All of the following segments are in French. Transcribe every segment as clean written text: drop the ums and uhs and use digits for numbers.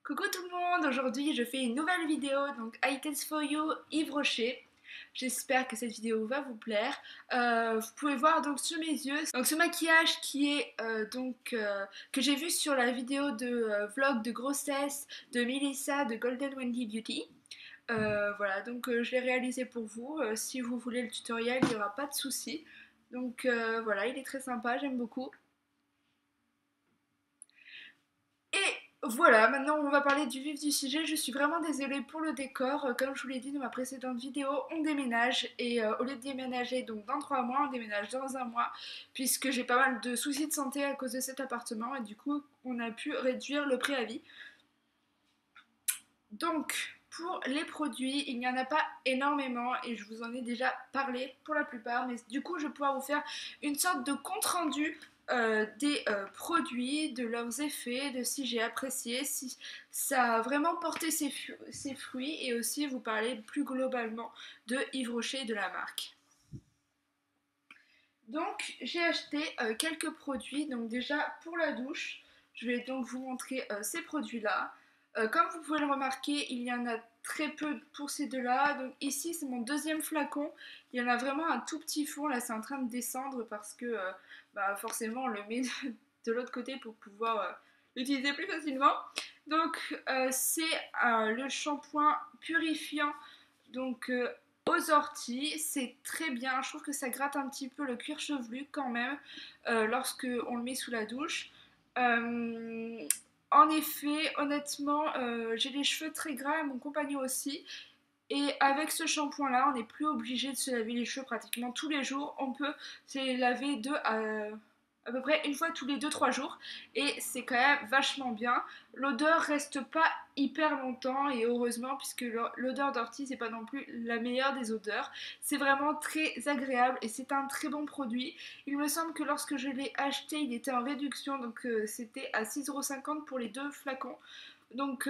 Coucou tout le monde, aujourd'hui je fais une nouvelle vidéo, donc Items for You, Yves Rocher. J'espère que cette vidéo va vous plaire. Vous pouvez voir donc sur mes yeux, donc ce maquillage qui est que j'ai vu sur la vidéo de vlog de grossesse de Melissa de Golden Wendy Beauty. Voilà, donc je l'ai réalisé pour vous. Si vous voulez le tutoriel, il n'y aura pas de souci. Donc voilà, il est très sympa, j'aime beaucoup. Et voilà, maintenant on va parler du vif du sujet. Je suis vraiment désolée pour le décor. Comme je vous l'ai dit dans ma précédente vidéo, on déménage. Et au lieu de déménager donc dans 3 mois, on déménage dans un mois. Puisque j'ai pas mal de soucis de santé à cause de cet appartement. Et du coup, on a pu réduire le préavis. Donc, pour les produits, il n'y en a pas énormément et je vous en ai déjà parlé pour la plupart, mais du coup je vais pouvoir vous faire une sorte de compte rendu des produits, de leurs effets, de si j'ai apprécié, si ça a vraiment porté ses fruits et aussi vous parler plus globalement de Yves Rocher et de la marque. Donc j'ai acheté quelques produits, donc déjà pour la douche, je vais donc vous montrer ces produits-là. Comme vous pouvez le remarquer, il y en a très peu pour ces deux-là. Donc ici c'est mon deuxième flacon, il y en a vraiment un tout petit fond, là c'est en train de descendre parce que forcément on le met de l'autre côté pour pouvoir l'utiliser plus facilement. Donc c'est le shampoing purifiant, donc aux orties, c'est très bien. Je trouve que ça gratte un petit peu le cuir chevelu quand même lorsque on le met sous la douche. Euh, En effet, honnêtement, j'ai les cheveux très gras et mon compagnon aussi. Et avec ce shampoing là, on n'est plus obligé de se laver les cheveux pratiquement tous les jours. On peut se les laver à peu près une fois tous les 2-3 jours. Et c'est quand même vachement bien. L'odeur reste pas hyper longtemps et heureusement puisque l'odeur d'ortie c'est pas non plus la meilleure des odeurs. C'est vraiment très agréable et c'est un très bon produit. Il me semble que lorsque je l'ai acheté, il était en réduction. Donc c'était à 6,50 € pour les deux flacons. Donc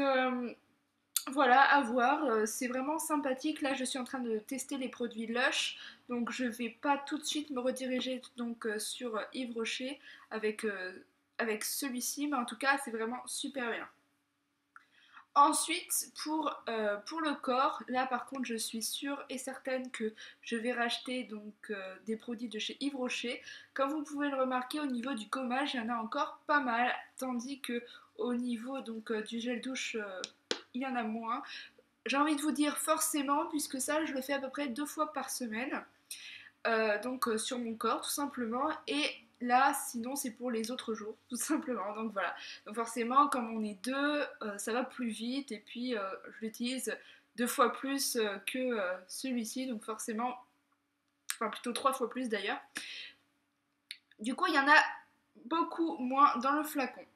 voilà, à voir, c'est vraiment sympathique. Là, je suis en train de tester les produits Lush, donc je vais pas tout de suite me rediriger donc sur Yves Rocher avec celui-ci, mais en tout cas, c'est vraiment super bien. Ensuite, pour le corps, là par contre, je suis sûre et certaine que je vais racheter donc des produits de chez Yves Rocher. Comme vous pouvez le remarquer, au niveau du gommage, il y en a encore pas mal, tandis que au niveau donc du gel douche, il y en a moins. J'ai envie de vous dire forcément, puisque ça, je le fais à peu près 2 fois par semaine. Donc sur mon corps tout simplement, et là sinon c'est pour les autres jours tout simplement. Donc voilà, donc forcément comme on est deux, ça va plus vite et puis je l'utilise 2 fois plus que celui-ci, donc forcément, enfin plutôt 3 fois plus d'ailleurs. Du coup il y en a beaucoup moins dans le flacon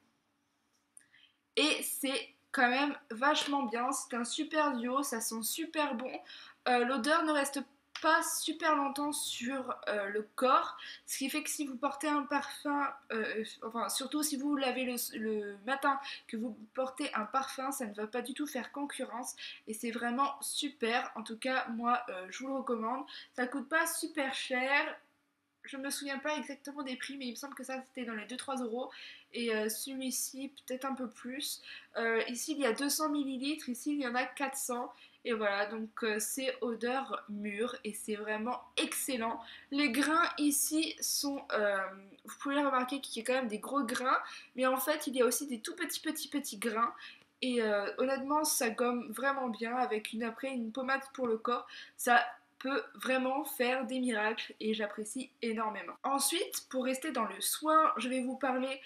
et c'est quand même vachement bien. C'est un super duo, ça sent super bon. L'odeur ne reste pas super longtemps sur le corps, ce qui fait que si vous portez un parfum, enfin surtout si vous lavez le matin, que vous portez un parfum, ça ne va pas du tout faire concurrence et c'est vraiment super. En tout cas moi je vous le recommande. Ça coûte pas super cher. Je me souviens pas exactement des prix, mais il me semble que ça c'était dans les 2-3 € et celui-ci peut-être un peu plus. Ici il y a 200 millilitres, ici il y en a 400 et voilà, donc c'est odeur mûre et c'est vraiment excellent. Les grains ici sont, vous pouvez remarquer qu'il y a quand même des gros grains, mais en fait il y a aussi des tout petits grains. Et honnêtement ça gomme vraiment bien avec après une pommade pour le corps. Ça peut vraiment faire des miracles et j'apprécie énormément. Ensuite, pour rester dans le soin, je vais vous parler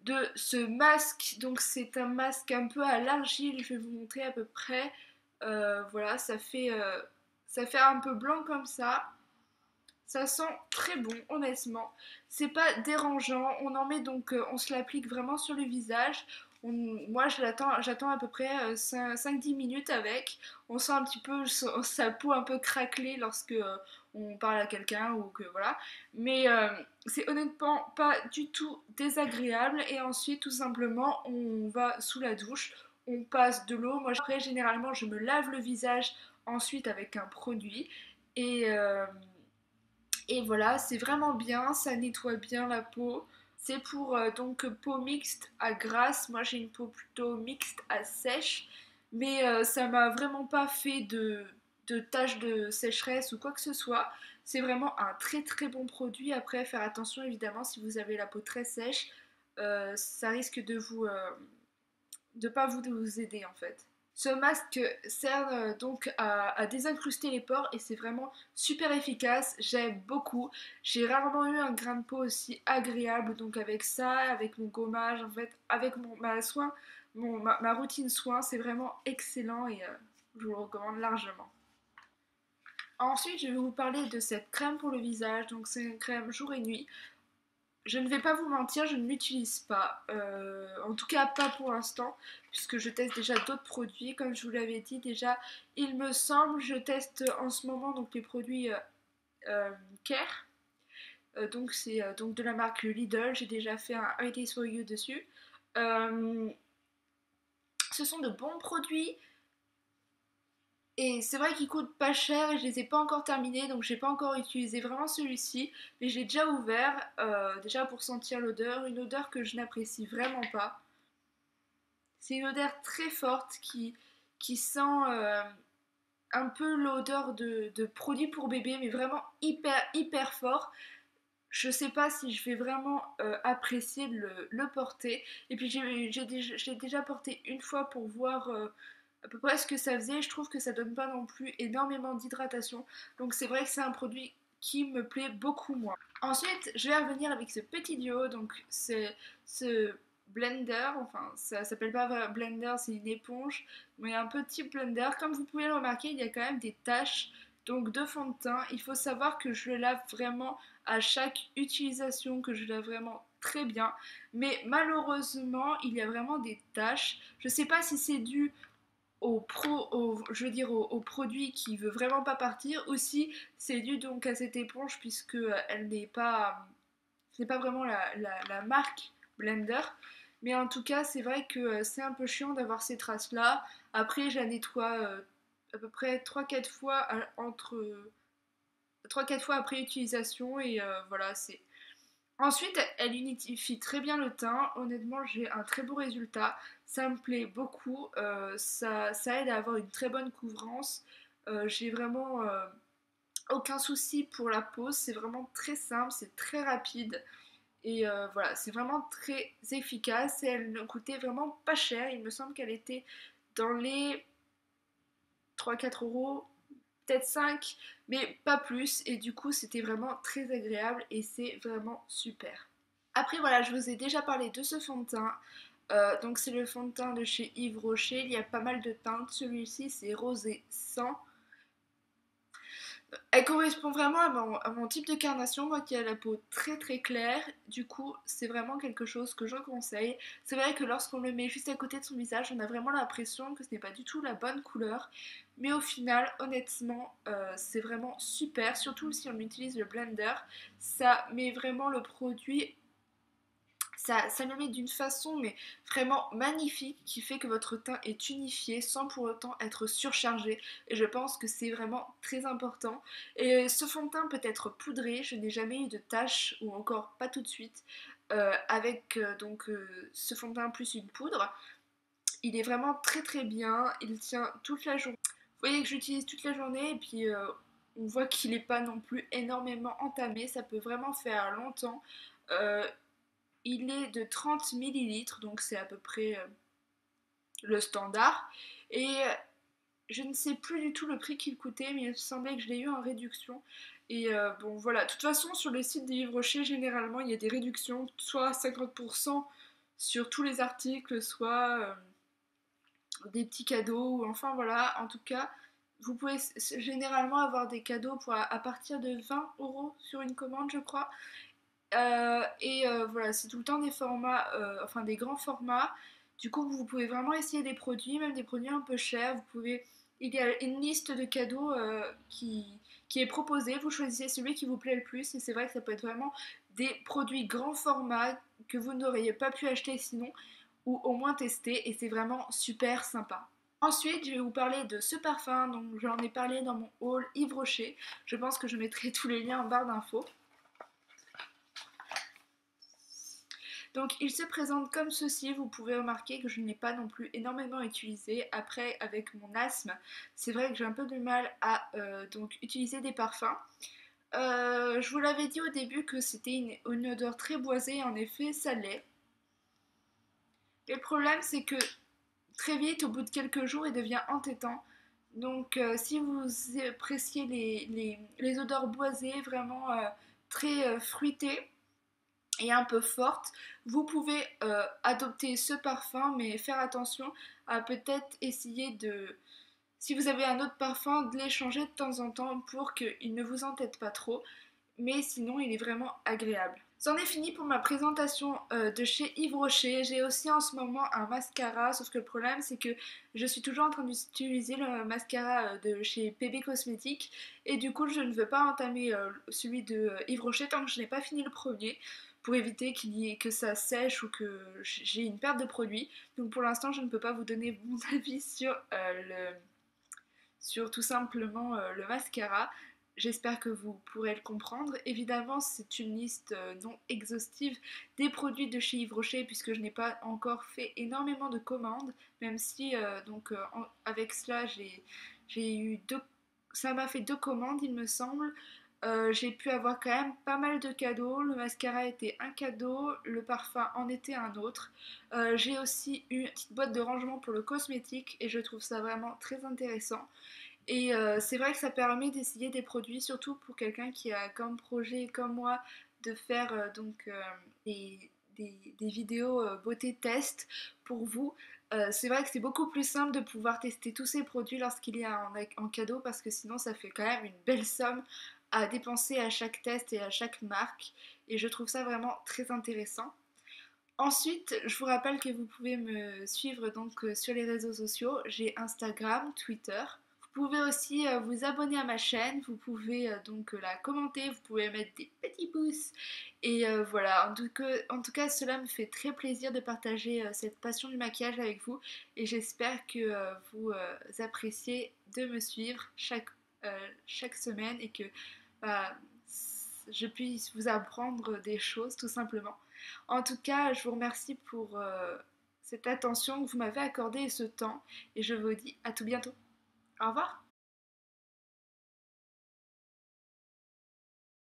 de ce masque. Donc c'est un masque un peu à l'argile, je vais vous montrer à peu près. Voilà, ça fait un peu blanc comme ça. Ça sent très bon, honnêtement. C'est pas dérangeant. On en met donc, on se l'applique vraiment sur le visage. Moi, j'attends à peu près 5-10 minutes avec. On sent un petit peu sa peau un peu craquelée lorsque on parle à quelqu'un ou que voilà. Mais c'est honnêtement pas du tout désagréable. Et ensuite, tout simplement, on va sous la douche. On passe de l'eau. Moi, après, généralement, je me lave le visage ensuite avec un produit. Et, euh, et voilà, c'est vraiment bien, ça nettoie bien la peau. C'est pour donc peau mixte à grasse. Moi j'ai une peau plutôt mixte à sèche, mais ça m'a vraiment pas fait de taches de sécheresse ou quoi que ce soit. C'est vraiment un très très bon produit. Après, faire attention évidemment si vous avez la peau très sèche, ça risque de pas vous aider en fait. Ce masque sert donc à désincruster les pores et c'est vraiment super efficace, j'aime beaucoup. J'ai rarement eu un grain de peau aussi agréable, donc avec ça, avec mon gommage, en fait, avec ma routine soin, c'est vraiment excellent et je vous le recommande largement. Ensuite, je vais vous parler de cette crème pour le visage, donc c'est une crème jour et nuit. Je ne vais pas vous mentir, je ne l'utilise pas. En tout cas, pas pour l'instant, puisque je teste déjà d'autres produits. Comme je vous l'avais dit déjà, il me semble, je teste en ce moment donc les produits Care. Donc c'est donc de la marque Lidl. J'ai déjà fait un I Taste for You dessus. Euh, Ce sont de bons produits. Et c'est vrai qu'ils coûtent pas cher et je les ai pas encore terminés, donc j'ai pas encore utilisé vraiment celui-ci, mais j'ai déjà ouvert, déjà pour sentir l'odeur, une odeur que je n'apprécie vraiment pas. C'est une odeur très forte qui sent un peu l'odeur de produits pour bébé, mais vraiment hyper fort. Je sais pas si je vais vraiment apprécier le porter. Et puis je l'ai déjà porté une fois pour voir à peu près ce que ça faisait. Je trouve que ça donne pas non plus énormément d'hydratation. Donc c'est vrai que c'est un produit qui me plaît beaucoup moins. Ensuite, je vais revenir avec ce petit duo. Donc c'est ce blender, enfin ça s'appelle pas blender, c'est une éponge, mais un petit blender. Comme vous pouvez le remarquer, il y a quand même des taches donc de fond de teint. Il faut savoir que je le lave vraiment à chaque utilisation, que je lave vraiment très bien, mais malheureusement il y a vraiment des taches. Je sais pas si c'est dû je veux dire au produit qui veut vraiment pas partir, ou si c'est dû donc à cette éponge puisque elle n'est pas, c'est pas vraiment la marque Blender. Mais en tout cas, c'est vrai que c'est un peu chiant d'avoir ces traces-là. Après, je la nettoie à peu près 3-4 fois entre 3-4 fois après utilisation et voilà, c'est. Ensuite, elle unifie très bien le teint. Honnêtement, j'ai un très beau résultat. Ça me plaît beaucoup. Ça aide à avoir une très bonne couvrance. J'ai vraiment aucun souci pour la pose. C'est vraiment très simple, c'est très rapide. Et voilà, c'est vraiment très efficace. Et elle ne coûtait vraiment pas cher. Il me semble qu'elle était dans les 3-4 euros, peut-être 5, mais pas plus. Et du coup, c'était vraiment très agréable et c'est vraiment super. Après, voilà, je vous ai déjà parlé de ce fond de teint. Donc, c'est le fond de teint de chez Yves Rocher. Il y a pas mal de teintes. Celui-ci, c'est rosé 100. Elle correspond vraiment à mon type de carnation, moi qui ai la peau très très claire. Du coup, c'est vraiment quelque chose que je conseille. C'est vrai que lorsqu'on le met juste à côté de son visage, on a vraiment l'impression que ce n'est pas du tout la bonne couleur. Mais au final, honnêtement, c'est vraiment super. Surtout si on utilise le blender. Ça met vraiment le produit, ça le met d'une façon mais vraiment magnifique qui fait que votre teint est unifié sans pour autant être surchargé, et je pense que c'est vraiment très important. Et ce fond de teint peut être poudré, je n'ai jamais eu de taches ou encore pas tout de suite avec ce fond de teint plus une poudre. Il est vraiment très très bien, il tient toute la journée. Vous voyez que j'utilise toute la journée et puis on voit qu'il n'est pas non plus énormément entamé, ça peut vraiment faire longtemps. Euh, il est de 30 millilitres, donc c'est à peu près le standard. Et je ne sais plus du tout le prix qu'il coûtait, mais il me semblait que je l'ai eu en réduction. Et bon voilà, de toute façon sur le site des Yves Rocher, généralement il y a des réductions, soit 50% sur tous les articles, soit des petits cadeaux, ou enfin voilà, en tout cas, vous pouvez généralement avoir des cadeaux à partir de 20 € sur une commande, je crois. Voilà, c'est tout le temps des formats, enfin des grands formats. Du coup, vous pouvez vraiment essayer des produits, même des produits un peu chers. Il y a une liste de cadeaux qui est proposée. Vous choisissez celui qui vous plaît le plus. Et c'est vrai que ça peut être vraiment des produits grand format que vous n'auriez pas pu acheter sinon, ou au moins tester. Et c'est vraiment super sympa. Ensuite, je vais vous parler de ce parfum. Donc, j'en ai parlé dans mon haul Yves Rocher. Je pense que je mettrai tous les liens en barre d'infos. Donc il se présente comme ceci, vous pouvez remarquer que je ne l'ai pas non plus énormément utilisé. Après avec mon asthme, c'est vrai que j'ai un peu de mal à donc utiliser des parfums. Je vous l'avais dit au début que c'était une odeur très boisée, en effet ça l'est. Et le problème c'est que très vite, au bout de quelques jours, il devient entêtant. Donc si vous appréciez les odeurs boisées, vraiment très fruitées, et un peu forte, vous pouvez adopter ce parfum, mais faire attention à peut-être essayer de, si vous avez un autre parfum, de l'échanger de temps en temps pour qu'il ne vous entête pas trop, mais sinon il est vraiment agréable. C'en est fini pour ma présentation de chez Yves Rocher. J'ai aussi en ce moment un mascara, sauf que le problème c'est que je suis toujours en train d'utiliser le mascara de chez PB Cosmétiques et du coup je ne veux pas entamer celui de Yves Rocher tant que je n'ai pas fini le premier pour éviter qu'il y ait que ça sèche ou que j'ai une perte de produit. Donc pour l'instant je ne peux pas vous donner mon avis sur tout simplement le mascara. J'espère que vous pourrez le comprendre. Évidemment, c'est une liste non exhaustive des produits de chez Yves Rocher puisque je n'ai pas encore fait énormément de commandes, même si avec cela j'ai eu ça m'a fait deux commandes il me semble. J'ai pu avoir quand même pas mal de cadeaux. Le mascara était un cadeau, le parfum en était un autre. J'ai aussi eu une petite boîte de rangement pour le cosmétique et je trouve ça vraiment très intéressant. Et c'est vrai que ça permet d'essayer des produits, surtout pour quelqu'un qui a comme projet, comme moi, de faire des vidéos beauté test pour vous. C'est vrai que c'est beaucoup plus simple de pouvoir tester tous ces produits lorsqu'il y a en cadeau parce que sinon ça fait quand même une belle somme à dépenser à chaque test et à chaque marque. Et je trouve ça vraiment très intéressant. Ensuite, je vous rappelle que vous pouvez me suivre donc sur les réseaux sociaux. J'ai Instagram, Twitter. Vous pouvez aussi vous abonner à ma chaîne, vous pouvez donc la commenter, vous pouvez mettre des petits pouces. Et voilà, en tout cas, cela me fait très plaisir de partager cette passion du maquillage avec vous. Et j'espère que vous appréciez de me suivre chaque semaine et que bah, je puisse vous apprendre des choses tout simplement. En tout cas, je vous remercie pour cette attention que vous m'avez accordée et ce temps. Et je vous dis à tout bientôt. Au revoir.